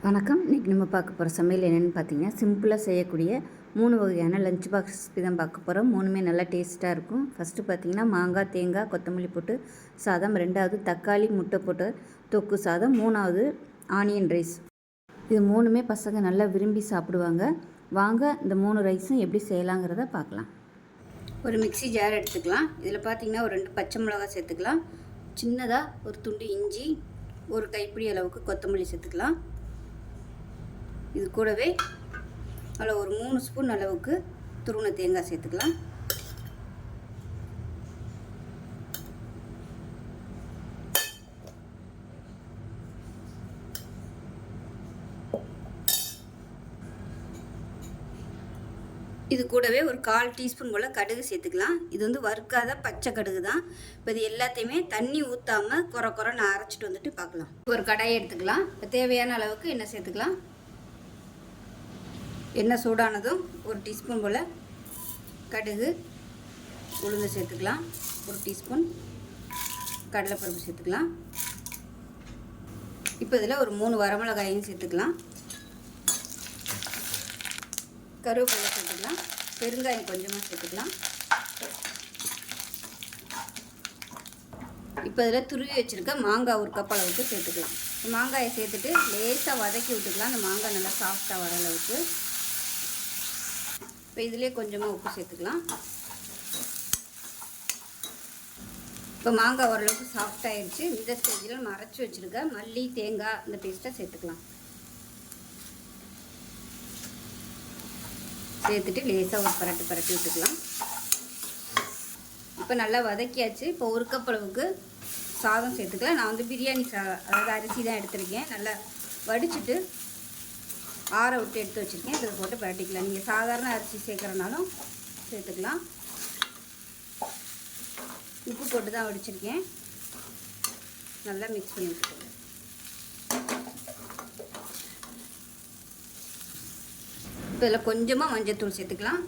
வணக்கம். இன்றைக்கி நம்ம பார்க்க போகிற சமையல் என்னென்னு பார்த்தீங்கன்னா, சிம்பிளாக செய்யக்கூடிய 3 வகையான லஞ்ச் பாக்ஸ் ரெசிபி தான் பார்க்க போகிறோம். 3மே நல்லா டேஸ்ட்டாக இருக்கும். ஃபஸ்ட்டு பார்த்தீங்கன்னா, மாங்காய், தேங்காய், கொத்தமல்லி போட்டு சாதம். 2வது தக்காளி, முட்டை போட்டு தொக்கு சாதம். 3வது ஆனியன் ரைஸ். இது 3மே பசங்க நல்லா விரும்பி சாப்பிடுவாங்க. வாங்க இந்த 3 ரைஸும் எப்படி செய்யலாங்கிறத பார்க்கலாம். ஒரு மிக்ஸி ஜார் எடுத்துக்கலாம். இதில் பார்த்தீங்கன்னா ஒரு 2 பச்சை மிளகாய் சேர்த்துக்கலாம். சின்னதாக ஒரு துண்டு இஞ்சி, ஒரு கைப்பிடி அளவுக்கு கொத்தமல்லி சேர்த்துக்கலாம். இது கூடவே அதில் ஒரு 3 ஸ்பூன் அளவுக்கு துருவின தேங்காய் சேர்த்துக்கலாம். இது கூடவே ஒரு 1/4 டீஸ்பூன் போல் கடுகு சேர்த்துக்கலாம். இது வறுக்காத பச்சை கடுகு தான். இப்போ இது எல்லாத்தையுமே தண்ணி ஊற்றாமல் குறைன்னு அரைச்சிட்டு வந்துட்டு பார்க்கலாம். ஒரு கடாயை எடுத்துக்கலாம். இப்போ தேவையான அளவுக்கு எண்ணெய் சேர்த்துக்கலாம். எண்ணெய் சூடானதும் ஒரு டீஸ்பூன் போல் கடுகு, உளுந்து சேர்த்துக்கலாம். ஒரு டீஸ்பூன் கடலைப்பருப்பு சேர்த்துக்கலாம். இப்போ இதில் ஒரு 3 வரமிளகாயும் சேர்த்துக்கலாம். கருவேப்பிலை சேர்த்துக்கலாம். பெருங்காயம் கொஞ்சமாக சேர்த்துக்கலாம். இப்போ இதில் துருவி வச்சுருக்க மாங்காய் ஒரு கப் அளவுக்கு சேர்த்துக்கலாம். மாங்காயை சேர்த்துட்டு லேசாக வதக்கி விட்டுக்கலாம். அந்த மாங்காய் நல்லா சாஃப்டாக வர அளவுக்கு. இப்போ இதிலே கொஞ்சமாக உப்பு சேர்த்துக்கலாம். இப்போ மாங்காய் ஓரளவுக்கு சாஃப்டாகிடுச்சு. இந்த ஸ்டேஜில் நம்ம அரைச்சி வச்சுருக்க மல்லி, தேங்காய் இந்த பேஸ்ட்டை சேர்த்துக்கலாம். சேர்த்துட்டு லேசாக ஒரு பரட்டி விட்டுக்கலாம். இப்போ நல்லா வதக்கியாச்சு. இப்போ ஒரு கப் அளவுக்கு சாதம் சேர்த்துக்கலாம். நான் பிரியாணி அதாவது அரிசி தான் எடுத்துருக்கேன். நல்லா வடிச்சிட்டு ஆற விட்டு எடுத்து வச்சுருக்கேன். இதில் போட்டு பரட்டிக்கலாம். நீங்கள் சாதாரண அரிசி சேர்க்குறனாலும் சேர்த்துக்கலாம். உப்பு போட்டு தான் வடிச்சிருக்கேன். நல்லா மிக்ஸ் பண்ணி விட்டுக்கோங்க. இப்போ இதில் கொஞ்சமாக மஞ்சள்தூள் சேர்த்துக்கலாம்.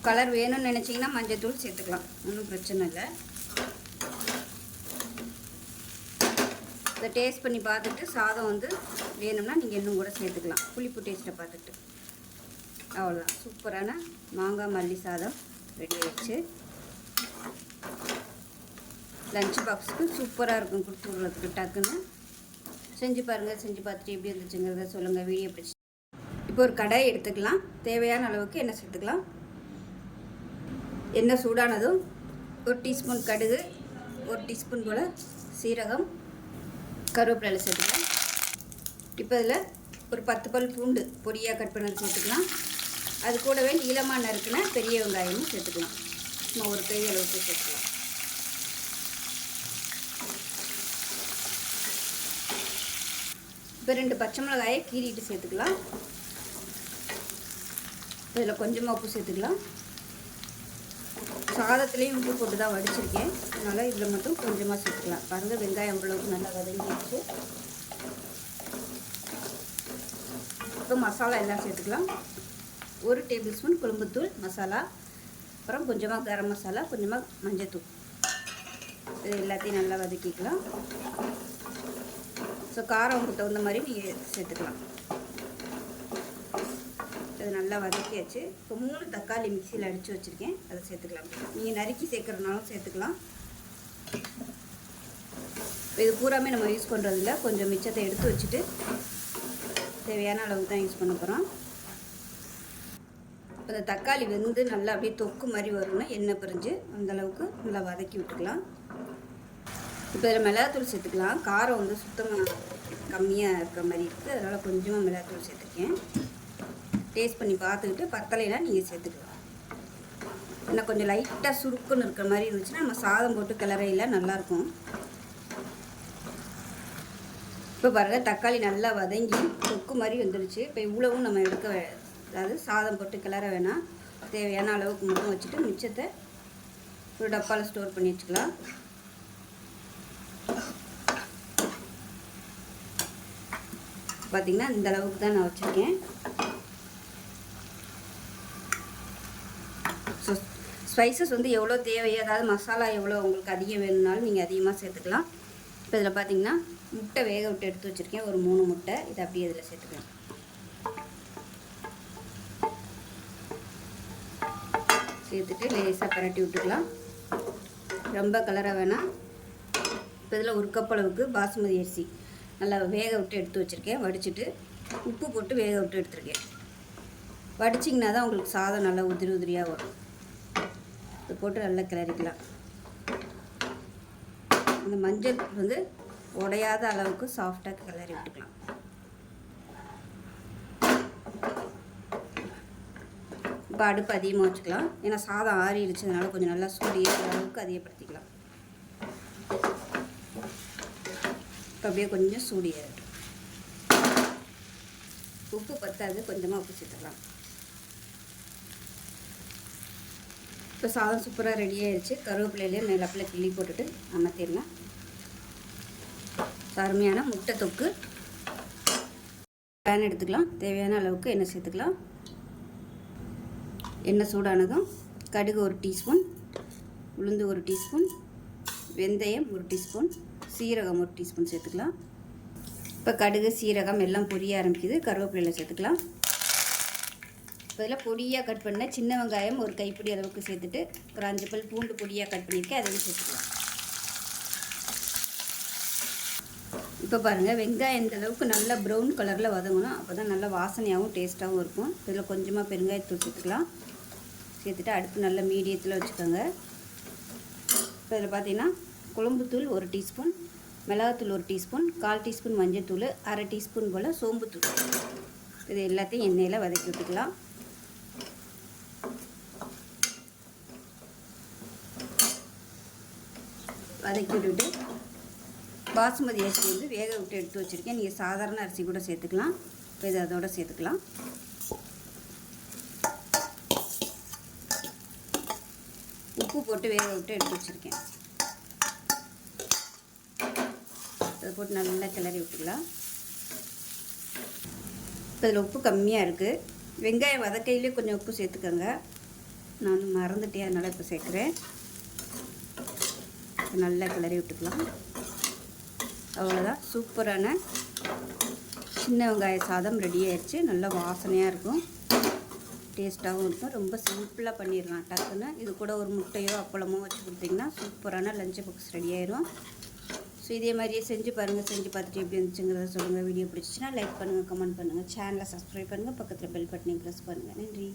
கலர் வேணும்னு நினச்சிங்கன்னா மஞ்சள்தூள் சேர்த்துக்கலாம். ஒன்றும் பிரச்சனை இல்லை. இதை டேஸ்ட் பண்ணி பார்த்துட்டு சாதம் வேணும்னா நீங்கள் இன்னும் கூட சேர்த்துக்கலாம். புளிப்பு டேஸ்ட்டை பார்த்துட்டு. அவ்வளோதான். சூப்பரான மாங்காய் மல்லி சாதம் ரெடி ஆகிடுச்சு. லஞ்ச் பாக்ஸுக்கு சூப்பராக இருக்கும். கொடுத்து விடுறதுக்கு டக்குன்னு செஞ்சு பாருங்கள். செஞ்சு பார்த்துட்டு எப்படி இருந்துச்சுங்கிறத சொல்லுங்கள். வீடியோ பிடிச்சி. இப்போ ஒரு கடாய் எடுத்துக்கலாம். தேவையான அளவுக்கு எண்ணெய் சேர்த்துக்கலாம். எண்ணெய் சூடானதும் ஒரு டீஸ்பூன் கடுகு, ஒரு டீஸ்பூன் போல் சீரகம், கருவேப்பிலை சேர்த்துக்கலாம். இப்போ இதில் ஒரு 10 பல் பூண்டு பொடியாக கட் பண்ணி சேர்த்துக்கலாம். அது கூடவே நீளமாக நறுக்கின பெரிய வெங்காயமும் சேர்த்துக்கலாம். சும்மா ஒரு கை அளவுக்கு சேர்த்துக்கலாம். இப்போ 2 பச்சை மிளகாயை கீறிட்டு சேர்த்துக்கலாம். இதில் கொஞ்சமாக உப்பு சேர்த்துக்கலாம். சாதத்துலேயும் உப்பு போட்டு தான் வடிச்சிருக்கேன். அதனால் இதில் மட்டும் கொஞ்சமாக சேர்த்துக்கலாம். பாருங்கள், வெங்காயம் அவ்வளவுக்கு நல்லா வதங்கிடுச்சு. இப்போ மசாலா எல்லாம் சேர்த்துக்கலாம். 1 டேபிள் ஸ்பூன் குழம்புத்தூள் மசாலா, அப்புறம் கொஞ்சமாக கரம் மசாலா, கொஞ்சமாக மஞ்சள்தூள். இது எல்லாத்தையும் நல்லா வதக்கிக்கலாம். ஸோ காரம் உங்களுக்கு தகுந்த மாதிரி நீங்கள் சேர்த்துக்கலாம். அது நல்லா வதக்கியாச்சு. இப்போ 3 தக்காளி மிக்சியில் அடித்து வச்சுருக்கேன். அதை சேர்த்துக்கலாம். நீங்கள் நறுக்கி சேர்க்குறதுனாலும் சேர்த்துக்கலாம். இது பூராமே நம்ம யூஸ் பண்ணுறதில்ல. கொஞ்சம் மிச்சத்தை எடுத்து வச்சுட்டு தேவையான அளவுக்கு தான் யூஸ் பண்ண போகிறோம். இப்போ இந்த தக்காளி நல்லா அப்படியே தொக்கு மாதிரி வரும்னா எண்ணெய் பிரிஞ்சு அந்தளவுக்கு நல்லா வதக்கி விட்டுக்கலாம். இப்போ இதில் மிளகாத்தூள் சேர்த்துக்கலாம். காரம் சுத்தமாக கம்மியாக இருக்கிற மாதிரி இருக்குது. அதனால் கொஞ்சமாக மிளகாத்தூள் சேர்த்துருக்கேன். டேஸ்ட் பண்ணி பார்த்துக்கிட்டு பத்தலைனா நீங்கள் சேர்த்துக்கலாம். இன்னும் கொஞ்சம் லைட்டாக சுருக்குன்னு இருக்கிற மாதிரி இருந்துச்சுன்னா நம்ம சாதம் போட்டு கிளறையில் நல்லாயிருக்கும். இப்போ பாருங்கள், தக்காளி நல்லா வதங்கி தொக்கு மாதிரி வந்துடுச்சு. இப்போ இவ்வளவும் நம்ம அதாவது சாதம் போட்டு கிளற வேணாம். தேவையான அளவுக்கு மட்டும் வச்சுட்டு மிச்சத்தை ஒரு டப்பாவில் ஸ்டோர் பண்ணி வச்சுக்கலாம். பார்த்திங்கன்னா இந்த அளவுக்கு தான் நான் வச்சுருக்கேன். ஸோ ஸ்பைசஸ் எவ்வளோ தேவையோ, அதாவது மசாலா எவ்வளோ உங்களுக்கு அதிகம் வேணும்னாலும் நீங்கள் அதிகமாக சேர்த்துக்கலாம். இப்போ இதில் பார்த்திங்கன்னா முட்டை வேக விட்டு எடுத்து வச்சுருக்கேன், ஒரு 3 முட்டை. இதை அப்படியே இதில் சேர்த்துக்கிறேன். சேர்த்துட்டு லேசாக பரட்டி விட்டுக்கலாம். ரொம்ப கலராக வேணாம். இப்போ இதில் 1 கப் அளவுக்கு பாசுமதி அரிசி நல்லா வேக விட்டு எடுத்து வச்சுருக்கேன். வடிச்சிட்டு உப்பு போட்டு வேக விட்டு எடுத்துருக்கேன். வடிச்சிங்கன்னா தான் உங்களுக்கு சாதம் நல்லா உதிரி உதிரியாக வரும். இது போட்டு நல்லா கிளறிக்கலாம். இந்த மஞ்சள் வந்து உடையாத அளவுக்கு சாஃப்டாக கிளறி விட்டுக்கலாம். இப்போ அடுப்பு அதிகமாக வச்சுக்கலாம். ஏன்னா சாதம் ஆறிடுச்சதுனால கொஞ்சம் நல்லா சூடு ஏறுற அளவுக்கு அதிகப்படுத்திக்கலாம். இப்போ அப்படியே கொஞ்சம் சூடு ஏறட்டும். உப்பு பத்தாது, கொஞ்சமாக உப்பு சேர்த்துக்கலாம். இப்போ சாதம் சூப்பராக ரெடி ஆகிடுச்சு. கருவேப்பிலையிலே மேலப்பில் கிள்ளி போட்டுட்டு அமர்த்திடலாம். அருமையான முட்டை தொக்கு. பேன் எடுத்துக்கலாம். தேவையான அளவுக்கு எண்ணெய் சேர்த்துக்கலாம். எண்ணெய் சூடானதும் கடுகு 1 டீஸ்பூன், உளுந்து 1 டீஸ்பூன், வெந்தயம் 1 டீஸ்பூன், சீரகம் 1 டீஸ்பூன் சேர்த்துக்கலாம். இப்போ கடுகு சீரகம் எல்லாம் பொரிய ஆரம்பிக்குது. கருவேப்பிலையில் சேர்த்துக்கலாம். இப்போ இதில் பொடியாக கட் பண்ண சின்ன வெங்காயம் 1 கைப்பிடி அளவுக்கு சேர்த்துட்டு ஒரு 5 பல் பூண்டு பொடியாக கட் பண்ணியிருக்கேன், அதையும் சேர்த்துக்கலாம். இப்போ பாருங்கள், வெங்காயம் இந்த அளவுக்கு நல்லா ப்ரௌன் கலரில் வதங்கணும். அப்போ தான் நல்லா வாசனையாகவும் டேஸ்ட்டாகவும் இருக்கும். இதில் கொஞ்சமாக பெருங்காயத்தூள் சேர்த்துக்கலாம். சேர்த்துட்டு அடுப்பு நல்லா மீடியத்தில் வச்சுக்கோங்க. இப்போ இதில் பார்த்தீங்கன்னா குழம்புத்தூள் 1 டீஸ்பூன், மிளகாத்தூள் 1 டீஸ்பூன், 1/4 டீஸ்பூன் மஞ்சள்தூள், 1/2 டீஸ்பூன் போல் சோம்புத்தூள். இது எல்லாத்தையும் எண்ணெயில் வதக்கி விட்டுக்கலாம். வதக்கி விட்டுட்டு பாசுமதி அரிசி வந்து வேக விட்டு எடுத்து வச்சுருக்கேன். நீங்கள் சாதாரண அரிசி கூட சேர்த்துக்கலாம். இப்போ இது அதோடு சேர்த்துக்கலாம். உப்பு போட்டு வேக விட்டு எடுத்து வச்சுருக்கேன். அதை போட்டு நல்லா கிளறி விட்டுக்கலாம். இப்போ இதில் உப்பு கம்மியாக இருக்குது. வெங்காயம் வதக்கையிலே கொஞ்சம் உப்பு சேர்த்துக்கோங்க. நான் மறந்துட்டேன், அதனால் இப்போ சேர்க்குறேன். நல்லா கிளறி விட்டுக்கலாம். அவ்வளோதான், சூப்பரான சின்ன வெங்காய சாதம் ரெடி ஆயிடுச்சு. நல்லா வாசனையாக இருக்கும், டேஸ்ட்டாகவும் இருக்கும். ரொம்ப சிம்பிளாக பண்ணிடலாம் டக்குன்னு. இது கூட ஒரு முட்டையோ அப்பளமோ வச்சு கொடுத்தீங்கன்னா சூப்பரான லஞ்ச் பாக்ஸ் ரெடி ஆயிடும். ஸோ இதே மாதிரியே செஞ்சு பாருங்கள். செஞ்சு பார்த்துட்டு எப்படி இருந்துச்சுங்கிறத சொல்லுங்கள். வீடியோ பிடிச்சிச்சின்னா லைக் பண்ணுங்கள், கமெண்ட் பண்ணுங்கள், சேனலை சப்ஸ்கிரைப் பண்ணுங்கள், பக்கத்தில் பெல் பட்டனையும் ப்ரெஸ் பண்ணுங்கள். நன்றி.